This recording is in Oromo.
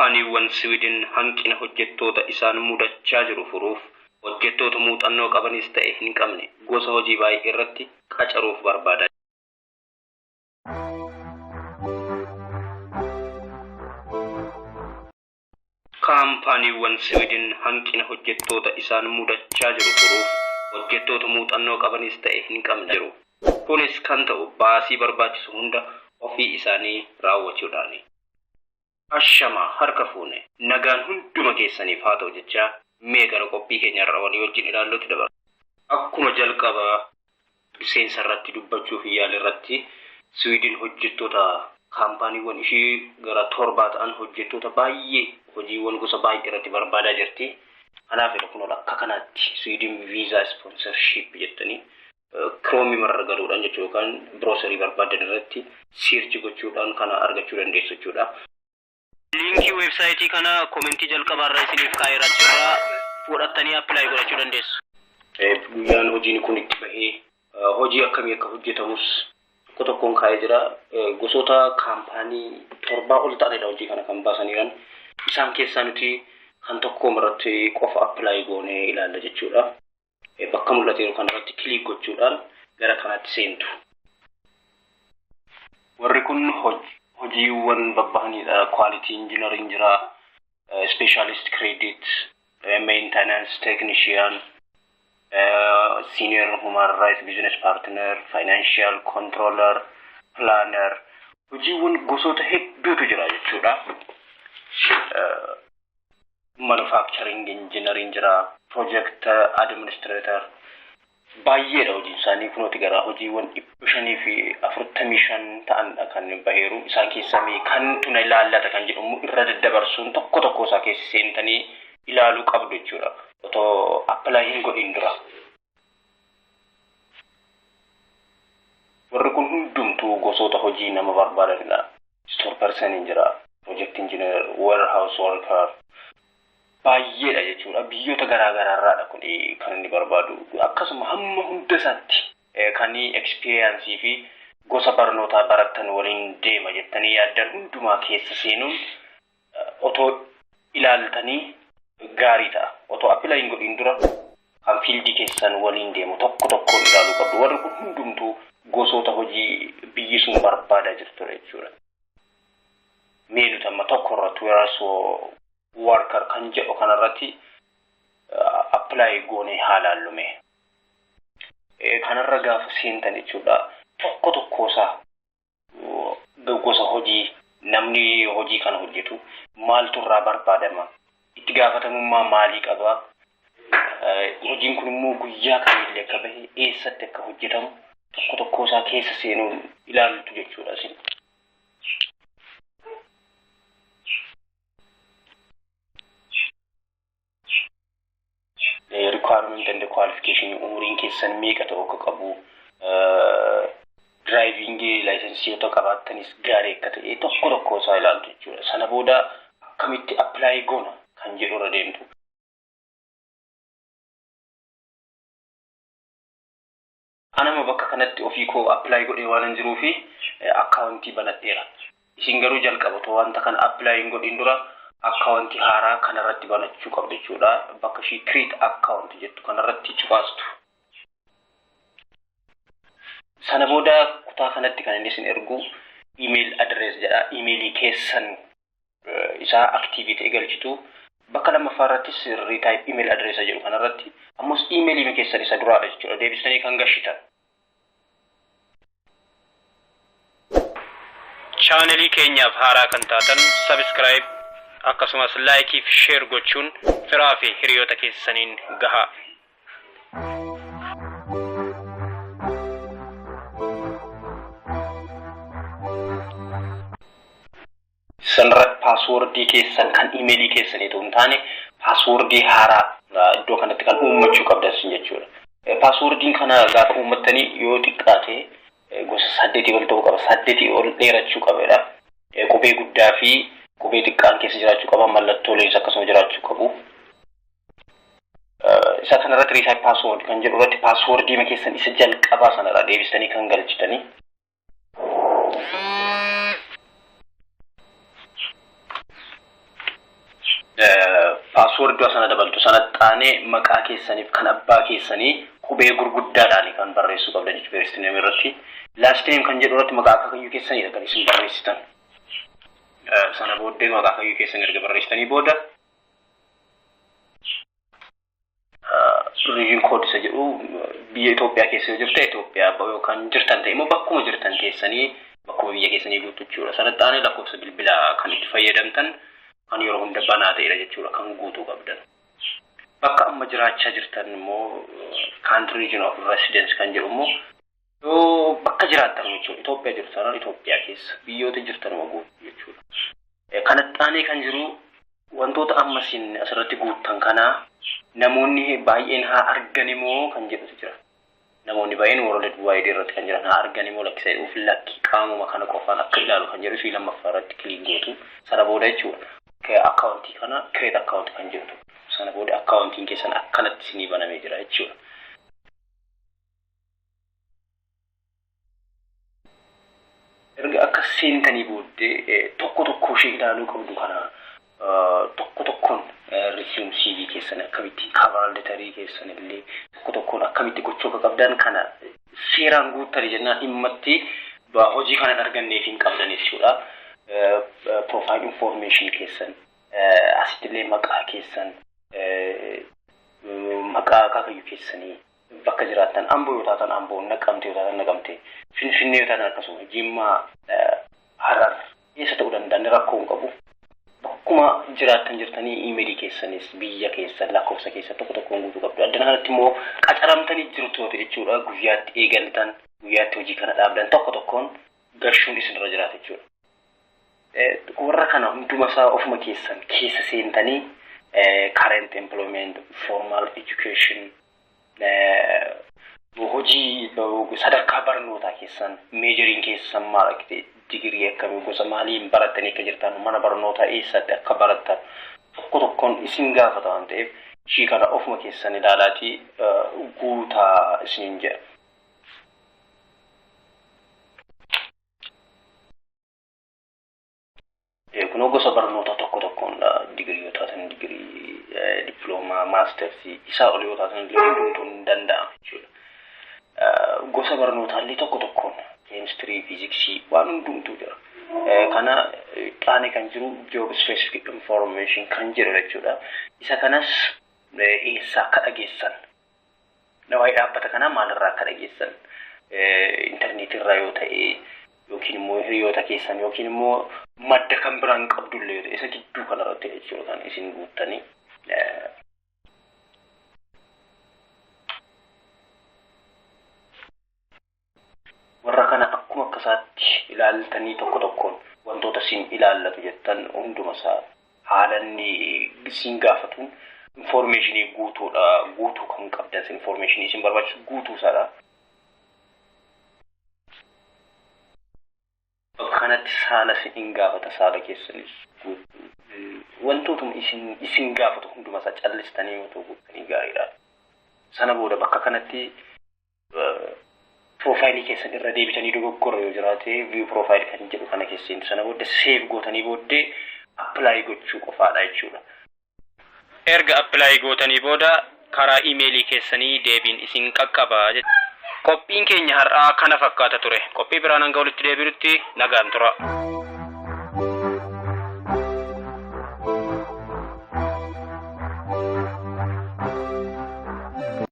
Kaampaaniiwwan Sweden hanqina hojjettoota isaan mudachaa jiru furuuf hojjettoota muuxannoo qabanis ta'e hin qabne gosa hojii baay'ee irratti qacaruuf barbaada. Kaampaaniiwwan Sweden hanqina hojjettoota isaan mudachaa jiru furuuf hojjettoota muuxannoo qabanis ta'e hin qabne jiru. Kunis kan ta'u baasii barbaachisu hunda ofii isaanii raawwachuudhaani. Ashama harka fuune nagaan hunduma keessaniif haa ta'u jechaa mee gara qophii keenya irra walii wajjin ilaalluutti dabarra. Akkuma jalqaba seensa irratti dubbachuuf yaal irratti Sweden hojjettoota kaampaaniiwwan ishii gara 7 ta'an hojjettoota baay'ee hojiiwwan gosa baay'ee irratti barbaadaa jirti. Kanaaf kun akka kanaatti Sweden visa sponsorship jettanii Chrome marra galuudhaan jechuun browserii barbaadan irratti search gochuudhaan kana argachuu dandeessu jechuudha. Linki website kana commenti jalqaba irra isiniif kaa'eera jira fudhattanii apply godhachuu dandeessu. Guyyaan hojiin kun itti bahee hojii akkamii akka hojjetamus tokkoon kaa'ee jira. Gosoota kaampaanii 7 ol ta'anidha hojii kana kan baasaniiran. Isaan keessaa nuti kan tokko irratti qofa apply goonee ilaalla jechuudha. Bakka mul'atu kan irratti click gochuudhaan gara kanaatti seentu. Warri kun hojiiwwan babbahanidha. Quality engineering jira, specialist credit, maintenance technician, senior human rights business partner, financial controller, planner. Hojiiwwan gosoota hedduutu jira jechuudha. Manufacturing engineering jira, project administrator. Baay'eedha hojiin isaanii kunooti gara hojiiwwan 545 ta'an kan baheeru isaan keessaa kan tuna ilaallata kan jedhamu irra daddabarsuun tokko isaa keessa seentanii ilaaluu qabdu jechuudha. Otoo apply hin godhin dura. Warri kun hundumtuu gosoota hojii nama barbaadanidha. Store person jira, project engineer, warehouse worker. Baay'eedha jechuudha. Biyyoota garaa irraadha kun kan inni barbaadu. Akkasuma hamma hunda isaatti kan experience fi gosa barnootaa barattan waliin deema jettanii yaaddan hundumaa keessa seenuun otoo ilaaltanii gaarii ta'a. Otoo apply hin godhin dura kan fiildii keessan waliin deemu tokkoon ilaaluu qabdu. Warri kun hundumtuu gosoota hojii biyyi sun barbaadaa jirtu jechuudha. Mee nuti amma tokko irratti warehouse worker kan jedhu kanarratti apply goonee haalaallume. Kanarra gaafa seentan jechuudha. Tokko isaa gosa hojii namni hojii kana hojjetu maaltu irraa barbaadama? Itti gaafatamummaa maalii qaba? Hojiin kun immoo guyyaa kamillee akka bahe eessatti akka hojjetamu tokko isaa keessa seenuun ilaaltu jechuudha isin. Requirement and the qualification umuriin keessan meeqa ta'uu akka qabu, driving license yoo qabaattanis gaarii akka ta'e tokko isaa ilaaltu jechuudha. Sana booda akkamitti apply goona kan jedhu irra deemtu. Anama bakka kanatti ofii koo apply godhee waan jiruufi accountii banadheera. Isin garuu jalqabatu wanta kana apply hin godhin dura account haaraa kanarratti banachuu qabdu jechuudha. Bakka shi create account jettu kanarratti cufaastu. Sana booda kutaa kanatti kan inni isin ergu email address jedha. Emailii keessan isaa activate egalchitu. Bakka lammaffaarrattis retype email address jedhu kanarratti ammas emailii keessan isa duraadha jechuudha. Deebistanii kan gashitan. Channelii keenyaaf haaraa kan taatan subscribe akkasumas like fi share gochuun firaa fi hiriyoota keessaniin gahaa. Sanarratti passwordii keessan kan emailii keessanii ta'uu hin taane passwordii haaraa iddoo kanatti kan uummachuu qabdan jechuudha. Passwordiin kana gaafa uummattanii yoo xiqqaate gosa 8 ol ta'uu qaba. 8 ol dheerachuu qabedha. Qubee guddaa fi qubee xiqqaan keessa jiraachuu qaba. Mallattooleen akkasuma jiraachuu qabu. Isa kanarratti reset password kan jedhu irratti passwordii keessan isa jalqabaa sanarraa deebistanii kan galchitanii. paaswordii sana dabaltu sanattaanee maqaa keessaniif kan abbaa keessanii qubee gurguddaadhaan kan barreessuu qabdan jechuudha first name irratti. Last name kan jedhu irratti maqaa akaakayyuu keessanii kan isin barreessitan. Sana booddee maqaa akaakayyuu keessanii erga barreessitanii booda region code isa jedhu biyya Itoophiyaa keessa yoo jirtan Itoophiyaa yookaan jirtan ta'e immoo bakkuma jirtan keessanii bakkuma biyya keessanii guutuu jechuudha. Sanattaanee lakkoofsa bilbilaa kan itti fayyadamtan kan yeroo hunda banaa ta'edha jechuudha kan guutuu qabdan. Bakka amma jiraachaa jirtan immoo country region of residence kan jedhu immoo yoo bakka jiraattan jechuudha. Itoophiyaa jirtan Itoophiyaa keessa biyyoota jirtan immoo guutuu jechuudha. Kanattaanee kan jiru wantoota ammasiin asirratti guuttan kanaa namoonni baay'een haa argan immoo kan jedhutu jira. Namoonni baay'een world wide irratti kan jiran haa argan immoo lakkisee dhuuf lakki qaamuma kana qofaan akka ilaalu kan jedhu fi lammaffaa irratti kiliin gootu sana booda jechuudha. Akkaawuntii kana create account kan jedhu sana booda akkaawuntiin keessan akkanatti isinii banamee jira jechuudha. Erga akka seentanii booddee tokko tokko ishee ilaaluu qabdu kana tokko tokkoon resume CV keessan akkamitti cover letterii keessan illee tokko tokkoon akkamitti gochuu qabdan kana seeraan guuttanii jennaan dhimmatti hojii kana arganneef hin qabdanis jechuudha. Profile information keessan asittillee maqaa keessan maqaa akaakayyuu keessanii bakka jiraattan Amboo yoo taatan Amboo, Naqamtee yoo taatan Naqamtee, Finfinnee yoo taatan akkasuma Jimmaa, Harar eessa ta'uu danda'an rakkoo hin qabu. Bakkuma jiraattan jirtanii emailii keessanis biyya keessan lakkoofsa keessa tokko tokkoon guutuu qabdu. Addana kanatti immoo qacaramtanii jirtu jechuudha. Guyyaatti eegaltan guyyaatti hojii kana dhaabdan tokko tokkoon gashuun isinirra jiraata jechuudha. Warra kana hundumasaa ofuma keessan keessa seentanii current employment, formal education, hojii sadarkaa barnootaa keessan meejoriin keessan maal akka digirii akkamii gosa maaliin barattanii akka jirtan mana barnootaa eessatti akka barattan tokko tokkoon isin gaafata waan ta'eef ishii kana ofuma keessan ilaalaatii guutaa isiniin jedha. Kun gosa barnoota tokko tokkoon digirii yoo taatan digirii diploomaa maastersii isaa ol yoo taatan illee hundumtuu hin danda'amu jechuudha. Gosa barnootaallee tokko tokkoon chemistry, physics waan hundumtuu jira. Kana qaane kan jiru job specific information kan jedhu jechuudha. Isa kanas eessa akka dhageessan waa'ee dhaabbata kanaa maalirraa akka dhageessan interneetirraa yoo ta'e yookiin immoo hiriyoota keessan yookiin immoo madda kan biraan qabdullee yoo ta'e isa gidduu kanarratti jechuudha kan isin guuttanii. Warra kana akkuma akkasaatti ilaaltanii tokko tokkoon wantoota isin ilaallatu jettan hundumasaa haalanni isin gaafatuun informationii guutuu kan qabdan informationii isin barbaachisu guutuusaadha. Kanatti saala isin gaafata saala keessanis wantootuma isin gaafatu hundumasaa callistanii yoo ta'u guuttanii gaariidha. Sana booda bakka kanatti profile keessan irra deebitanii dogoggora yoo jiraate view profile kan jedhu kana keessatti sana booda save gootanii booddee apply gochuu qofaadha jechuudha. Erga apply gootanii booda karaa emailii keessanii deebiin isin qaqqaba jechuudha. Qophiin keenya har'aa kana fakkaata ture. Qophii biraan hanga walitti deebinutti nagaan tura.